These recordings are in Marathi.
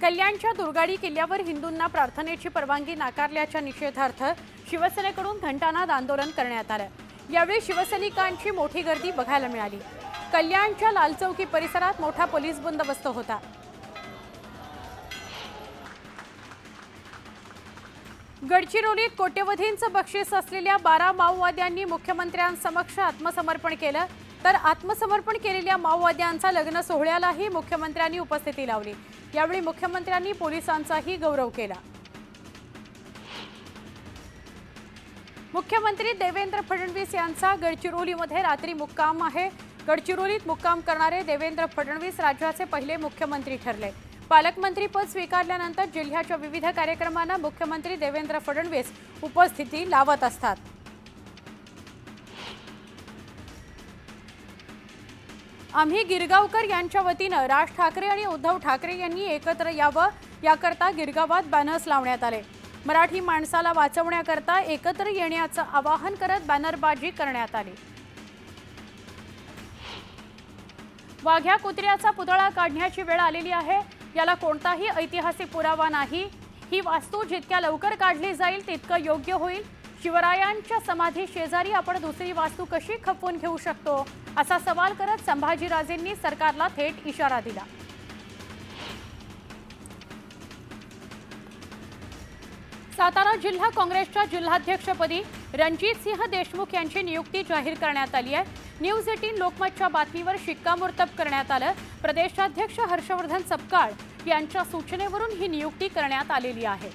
कल्याणच्या दुर्गाडी किल्ल्यावर हिंदूंना प्रार्थनेची परवानगी नाकारल्याच्या निषेधार्थ शिवसेनेकडून घंटानाद आंदोलन करण्यात आलं। यावेळी शिवसैनिकांची मोठी गर्दी बघायला मिळाली। कल्याणच्या लाल चौकी परिसरात मोठा पोलीस बंदोबस्त होता। गडचिरोलीत कोट्यवधींचं बक्षीस असलेल्या 12 माओवाद्यांनी मुख्यमंत्र्यांसमक्ष आत्मसमर्पण केलं, तर आत्मसमर्पण केलेल्या माओवाद्यांचा लग्न सोहळ्यालाही मुख्यमंत्र्यांनी उपस्थिती लावली। यावेळी मुख्यमंत्र्यांनी पोलिसांचाही गौरव केला। मुख्यमंत्री देवेंद्र फडणवीस यांचा गडचिरोलीमध्ये रात्री मुक्काम आहे। गडचिरोलीत मुक्काम करणारे देवेंद्र फडणवीस राज्याचे पहिले मुख्यमंत्री ठरले। पालकमंत्री पद स्वीकारल्यानंतर जिल्ह्याच्या विविध कार्यक्रमांना मुख्यमंत्री देवेंद्र फडणवीस उपस्थिती लावत असतात। आम्ही गिरगावकर यांच्या वतीने राज ठाकरे आणि उद्धव ठाकरे यांनी एकत्र यावं याकरता गिरगावात बॅनर्स लावण्यात आले। मराठी माणसाला वाचवण्याकरता एकत्र येण्याचं आवाहन करत बॅनरबाजी करण्यात आली। वाघ्या कुत्र्याचा पुतळा काढण्याची वेळ आलेली आहे। याला कोणताही ऐतिहासिक पुरावा नाही। ही वास्तू जितक्या लवकर काढली जाईल तितकं योग्य होईल। शिवरायांच्या समाधी शेजारी आपण दुसरी वास्तू कशी खपवून घेऊ शकतो असा सवाल करत संभाजीराजेंनी सरकारला थेट इशारा दिला। सातारा जिल्हा काँग्रेसच्या जिल्हाध्यक्षपदी रणजितसिंह देशमुख यांची नियुक्ती जाहीर करण्यात आली आहे। न्यूज 18 लोकमतच्या बातमीवर शिक्कामोर्तब करण्यात आलं। प्रदेशाध्यक्ष हर्षवर्धन सपकाळ यांच्या सूचनेवरून ही नियुक्ती करण्यात आलेली आहे।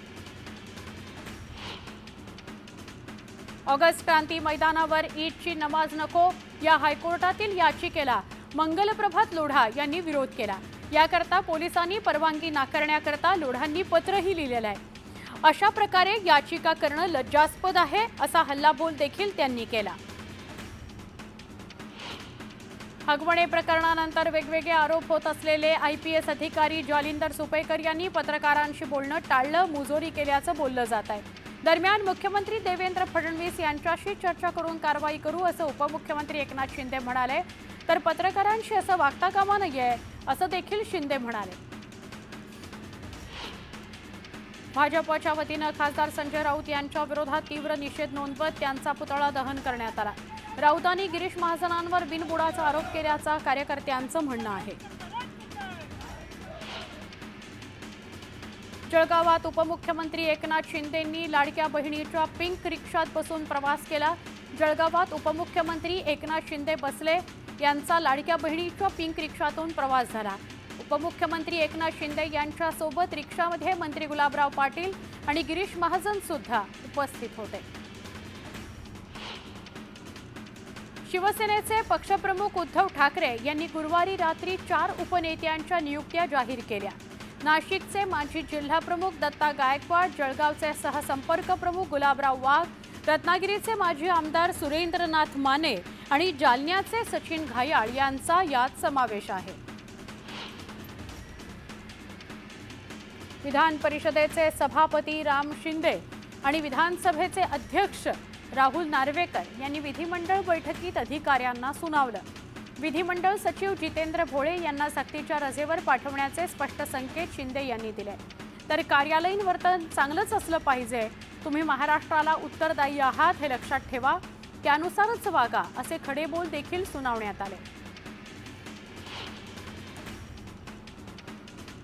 ऑगस्ट क्रांती मैदानावर ईदची नमाज नको या हायकोर्टातील याचिकेला मंगलप्रभात लोढा यांनी विरोध केला। याकरता पोलिसांनी परवानगी नाकारण्याकरता लोढांनी पत्रही लिहिलेलं आहे। अशा प्रकारे याचिका करणं लज्जास्पद आहे असा हल्लाबोल देखील त्यांनी केला। हगवणे प्रकरणानंतर वेगवेगळे आरोप होत असलेले IPS अधिकारी जालिंदर सुपेकर यांनी पत्रकारांशी बोलणं टाळलं, मुजोरी केल्याचं बोललं जात आहे। दरम्यान मुख्यमंत्री देवेंद्र फडणवीस यांच्याशी चर्चा करून कारवाई करू असं उपमुख्यमंत्री एकनाथ शिंदे म्हणाले, तर पत्रकारांशी असं वागता कामा नये असं देखील शिंदे म्हणाले। भाजपच्या वतीनं खासदार संजय राऊत यांच्या विरोधात तीव्र निषेध नोंदवत त्यांचा पुतळा दहन करण्यात आला। राऊतांनी गिरीश महाजनांवर बिनबुडाचा आरोप केल्याचं कार्यकर्त्यांचं म्हणणं आहे। जळगावात उपमुख्यमंत्री एकनाथ शिंदेंनी लाडक्या बहिणीच्या पिंक रिक्षात बसून प्रवास केला। जळगावात उपमुख्यमंत्री एकनाथ शिंदे बसले यांचा लाडक्या बहिणीच्या पिंक रिक्षातून प्रवास झाला। उपमुख्यमंत्री एकनाथ शिंदे यांच्या सोबत रिक्षामध्ये मंत्री गुलाबराव पाटील आणि गिरीश महाजन सुद्धा उपस्थित होते। शिवसेनेचे पक्षप्रमुख उद्धव ठाकरे यांनी गुरुवारी रात्री 4 उपनेत्यांच्या नियुक्त्या जाहीर केल्या। नाशिकचे माजी जिल्हाप्रमुख दत्ता गायकवाड, जळगावचे सहसंपर्क प्रमुख गुलाबराव वाघ, रत्नागिरीचे माजी आमदार सुरेंद्रनाथ माने आणि जालन्याचे सचिन घायाळ यांचा यात समावेश आहे। विधान परिषदेचे सभापती राम शिंदे आणि विधानसभेचे अध्यक्ष राहुल नार्वेकर यांनी विधिमंडळ बैठकीत अधिकाऱ्यांना सुनावलं। विधिमंडळ सचिव जितेंद्र भोळे यांना सक्तीच्या रजेवर पाठवण्याचे स्पष्ट संकेत शिंदे यांनी दिले, तर कार्यालयीन वर्तन चांगलंच असलं पाहिजे। तुम्ही महाराष्ट्राला उत्तरदायी आहात हे लक्षात ठेवा, त्यानुसारच वागा असे खडेबोल देखील सुनावण्यात आले।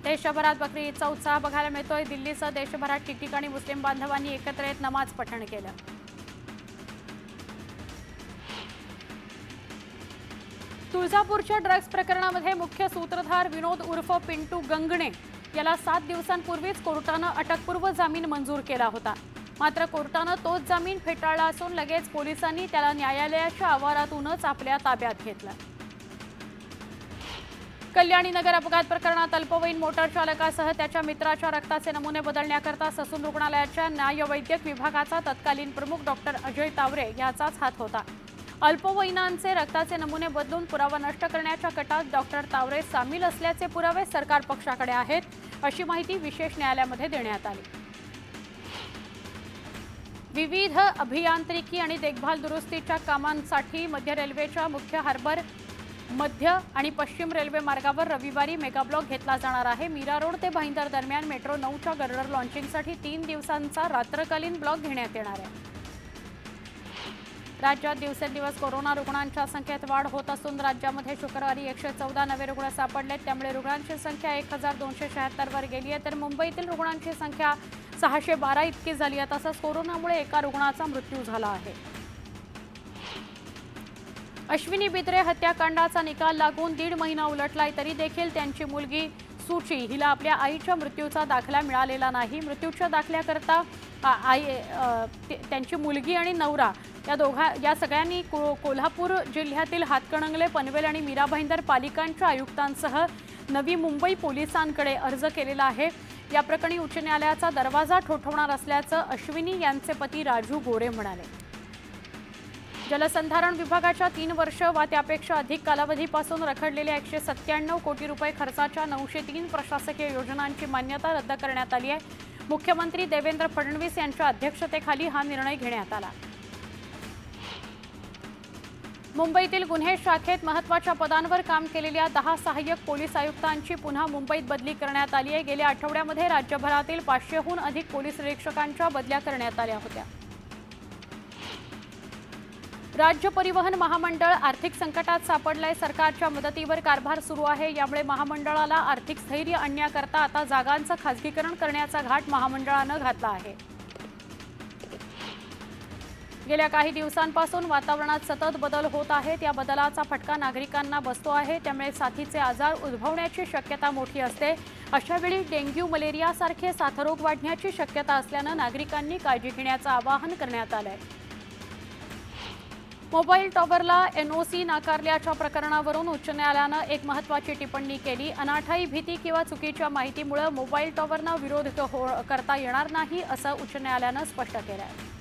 देशभरात बकरी ईदचा उत्साह बघायला मिळतोय। दिल्लीसह देशभरात ठिकठिकाणी मुस्लिम बांधवांनी एकत्र येत नमाज पठण केलं। तुळजापूरच्या ड्रग्ज प्रकरणामध्ये मुख्य सूत्रधार विनोद उर्फ पिंटू गंगणे याला 7 दिवसांपूर्वीच कोर्टानं अटकपूर्व जामीन मंजूर केला होता। मात्र कोर्टानं तोच जामीन फेटाळला असून लगेच पोलिसांनी त्याला न्यायालयाच्या आवारातूनच आपल्या ताब्यात घेतलं। कल्याणी नगर अपघात प्रकरणात अल्पवयीन मोटार चालकासह त्याच्या मित्राच्या रक्ताचे नमुने बदलण्याकरता ससून रुग्णालयाच्या न्यायवैद्यक विभागाचा तत्कालीन प्रमुख डॉक्टर अजय तावरे याचाच हात होता। अल्पवयीनांचे रक्ताचे नमुने बदलून पुरावा नष्ट करण्याच्या कटात डॉक्टर तावरे सामील असल्याचे पुरावे सरकार पक्षाकडे आहेत, अशी माहिती विशेष न्यायालयामध्ये देण्यात आली। विविध अभियांत्रिकी आणि देखभाल दुरुस्तीच्या कामांसाठी मध्य रेल्वेच्या मुख्य हार्बर मध्य आणि पश्चिम रेल्वे मार्गावर रविवारी मेगा ब्लॉक घेतला जाणार आहे। मीरा रोड ते भाईंदर दरम्यान मेट्रो 9च्या गर्डर लॉन्चिंगसाठी 3 दिवसांचा रात्रकालीन ब्लॉक घेण्यात येणार आहे। राज्यात दिवसेंदिवस कोरोना रुग्णांच्या संख्येत वाढ होत असून राज्यामध्ये शुक्रवारी 114 नवे रुग्ण सापडले। त्यामुळे रुग्णांची संख्या 1276 वर गेली आहे, तर मुंबईतील रुग्णांची संख्या 612 इतकी झाली आहे। तसंच कोरोनामुळे एका रुग्णाचा मृत्यू झाला आहे। अश्विनी बिद्रे हत्याकांडाचा निकाल लागून 1.5 महिना उलटलाय, तरी देखील त्यांची मुलगी सुची हिला आपल्या आईच्या मृत्यूचा दाखला मिळालेला नाही। मृत्यूच्या दाखल्याकरता त्यांची मुलगी आणि नवरा या सगळ्यांनी कोल्हापूर जिल्ह्यातील हातकणंगले, पनवेल आणि मीरा भाईंदर पालिकांच्या आयुक्तांसह नवी मुंबई पोलिसांकडे अर्ज केलेला आहे। या प्रकरणी उच्च न्यायालयाचा दरवाजा ठोठावणार असल्याचं अश्विनी यांचे पती राजू गोरे म्हणाले। जलसंधारण विभागाच्या 3 वर्ष वा त्यापेक्षा अधिक कालावधीपासून रखडलेल्या 197 कोटी रुपये खर्चाच्या 903 प्रशासकीय योजनांची मान्यता रद्द करण्यात आली आहे। मुख्यमंत्री देवेंद्र फडणवीस यांच्या अध्यक्षतेखाली हा निर्णय घेण्यात आला। मुंबईतील गुन्हे शाखेत महत्त्वाच्या पदांवर काम केलेल्या 10 सहाय्यक पोलीस आयुक्तांची पुन्हा मुंबईत बदली करण्यात आली आहे। गेल्या आठवड्यामध्ये राज्यभरातील 500हून अधिक पोलीस निरीक्षकांच्या बदल्या करण्यात आल्या होत्या। राज्य परिवहन महामंडळ आर्थिक संकटात सापडलंय। सरकारच्या मदतीवर कारभार सुरू आहे। यामुळे महामंडळाला आर्थिक स्थैर्य आणण्याकरता आता जागांचं खासगीकरण करण्याचा घाट महामंडळानं घातला आहे। गेल्या काही दिवसांपासून वातावरणात सतत बदल होत आहेत। या बदलाचा फटका नागरिकांना बसतो आहे। त्यामुळे साथीचे आजार उद्भवण्याची शक्यता मोठी असते। अशावेळी डेंग्यू, मलेरिया सारखे साथरोग वाढण्याची शक्यता असल्यानं नागरिकांनी काळजी घेण्याचं आवाहन करण्यात आलंय। मोबाईल टॉवरला NOC नाकारल्याच्या प्रकरणावरून उच्च न्यायालयानं एक महत्त्वाची टिप्पणी केली। अनाठायी भीती किंवा चुकीच्या माहितीमुळे मोबाईल टॉवरना विरोध करता येणार नाही, असं उच्च न्यायालयानं स्पष्ट केलं आहे।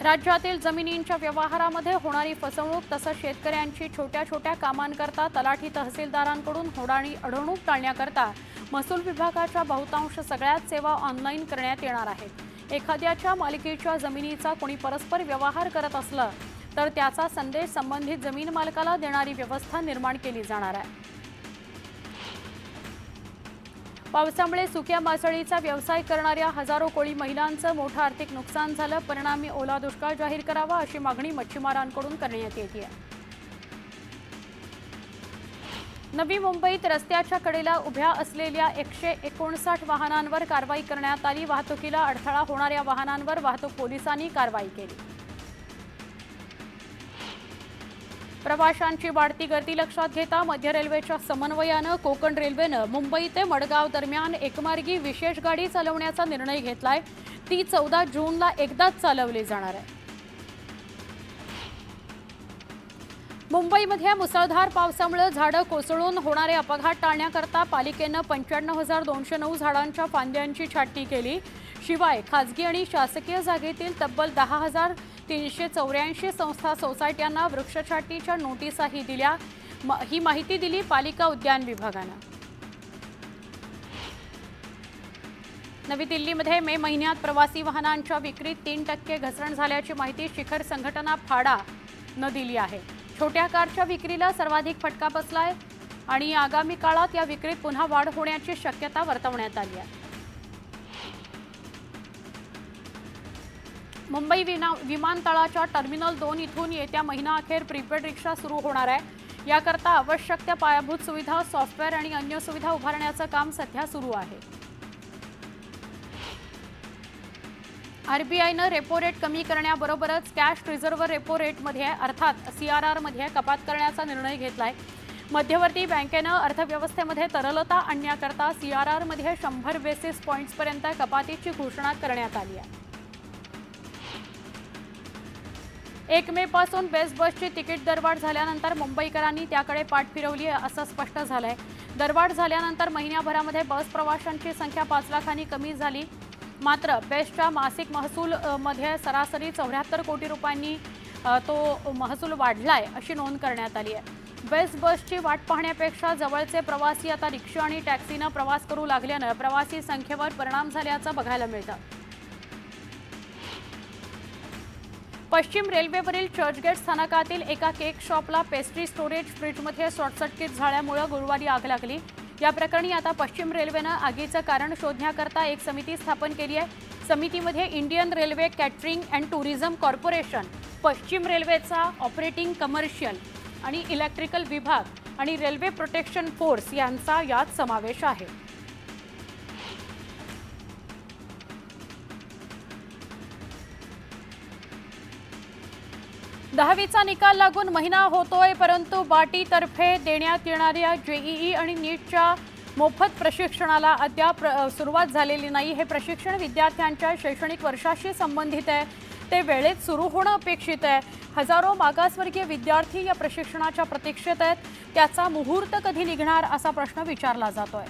राज्यातील जमिनींच्या व्यवहारामध्ये होणारी फसवणूक तसंच शेतकऱ्यांची छोट्या छोट्या कामांकरता तलाठी तहसीलदारांकडून होणारी अडवणूक टाळण्याकरता महसूल विभागाच्या बहुतांश सगळ्याच सेवा ऑनलाईन करण्यात येणार आहेत। एखाद्याच्या मालकीच्या जमिनीचा कोणी परस्पर व्यवहार करत असलं तर त्याचा संदेश संबंधित जमीन मालकाला देणारी व्यवस्था निर्माण केली जाणार आहे। पावसामुळे सुक्या मासळीचा व्यवसाय करणाऱ्या हजारो कोळी महिलांचं मोठं आर्थिक नुकसान झालं। परिणामी ओला दुष्काळ जाहीर करावा अशी मागणी मच्छीमारांकडून करण्यात येते। नवी मुंबईत रस्त्याच्या कडेला उभ्या असलेल्या 159 वाहनांवर कारवाई करण्यात आली। वाहतुकीला अडथळा होणाऱ्या वाहनांवर वाहतूक पोलिसांनी कारवाई केली। प्रवाशांची वाढती गर्दी लक्षात घेता मध्य रेल्वेच्या समन्वयानं कोकण रेल्वेनं मुंबई ते मडगाव दरम्यान एकमार्गी विशेष गाडी चालवण्याचा निर्णय घेतलाय। ती 14 जूनला एकदाच चालवली जाणार आहे। मुंबईमध्ये मुसळधार पावसामुळे झाडं कोसळून होणारे अपघात टाळण्याकरता पालिकेनं 95,209 झाडांच्या फांद्यांची छाटणी केली। शिवाय खासगी आणि शासकीय जागेतील तब्बल 10,384 संस्था सोसायट्यांना वृक्षछाटणीच्या नोटिसाही दिल्या। ही माहिती दिली पालिका उद्यान विभागानं। नवी दिल्लीमध्ये मे महिन्यात प्रवासी वाहनांच्या विक्रीत 3% घसरण झाल्याची माहिती शिखर संघटना फाडा न दिली आहे। छोट्या कारच्या विक्रीला सर्वाधिक फटका बसलाय आणि आगामी काळात या विक्रीत पुन्हा वाढ होण्याची शक्यता वर्तवण्यात आली आहे। मुंबई विमानतळाच्या टर्मिनल 2 इथून येत्या महिनाअखेर प्रीपेड रिक्षा सुरू होणार आहे। याकरता आवश्यक त्या पायाभूत सुविधा, सॉफ्टवेअर आणि अन्य सुविधा उभारण्याचं काम सध्या सुरू आहे। RBIनं रेपो रेट कमी करण्याबरोबरच कॅश रिझर्व्ह रेपो रेटमध्ये अर्थात CRR मध्ये कपात करण्याचा निर्णय घेतलाय। मध्यवर्ती बँकेनं अर्थव्यवस्थेमध्ये तरलता आणण्याकरता CRR मध्ये 100 बेसिस पॉइंट्सपर्यंत कपातीची घोषणा करण्यात आली आहे। 1 मे पासून बेस्ट बसची तिकीट दरवाढ झाल्यानंतर मुंबईकरांनी त्याकडे पाठ फिरवली आहे असं स्पष्ट झालंय। दरवाढ झाल्यानंतर महिन्याभरामध्ये बस प्रवाशांची संख्या 5 लाखांनी कमी झाली। मात्र बेस्टच्या मासिक महसूल मध्ये सरासरी 74 कोटी रुपयांनी तो महसूल वाढलाय अशी नोंद करण्यात आली आहे। बेस्ट बसची वाट पाहण्यापेक्षा जवळचे प्रवासी आता रिक्षा आणि टॅक्सीनं प्रवास करू लागल्यानं प्रवासी संख्येवर परिणाम झाल्याचं बघायला मिळतं। पश्चिम रेल्वेवरील चर्चगेट स्थानकातील एका केक शॉपला पेस्ट्री स्टोरेज फ्रीजमध्ये शॉर्टसर्किट झाल्यामुळे गुरुवारी आग लागली। या प्रकरणी आता पश्चिम रेल्वेनं आगीचं कारण शोधण्याकरता एक समिती स्थापन केली आहे। समितीमध्ये Indian railway catering and tourism corporation, पश्चिम रेल्वेचा ऑपरेटिंग कमर्शियल आणि इलेक्ट्रिकल विभाग आणि रेल्वे प्रोटेक्शन फोर्स यांचा यात समावेश आहे। 10वीचा निकाल लागून महिना होतोय, परंतु बाटीतर्फे देण्यात येणाऱ्या जेईई आणि नीटच्या मोफत प्रशिक्षणाला अद्याप सुरुवात झालेली नाही। हे प्रशिक्षण विद्यार्थ्यांच्या शैक्षणिक वर्षाशी संबंधित आहे, ते वेळेत सुरू होणं अपेक्षित आहे। हजारो मागासवर्गीय विद्यार्थी या प्रशिक्षणाच्या प्रतीक्षेत आहेत। त्याचा मुहूर्त कधी निघणार असा प्रश्न विचारला जातोय।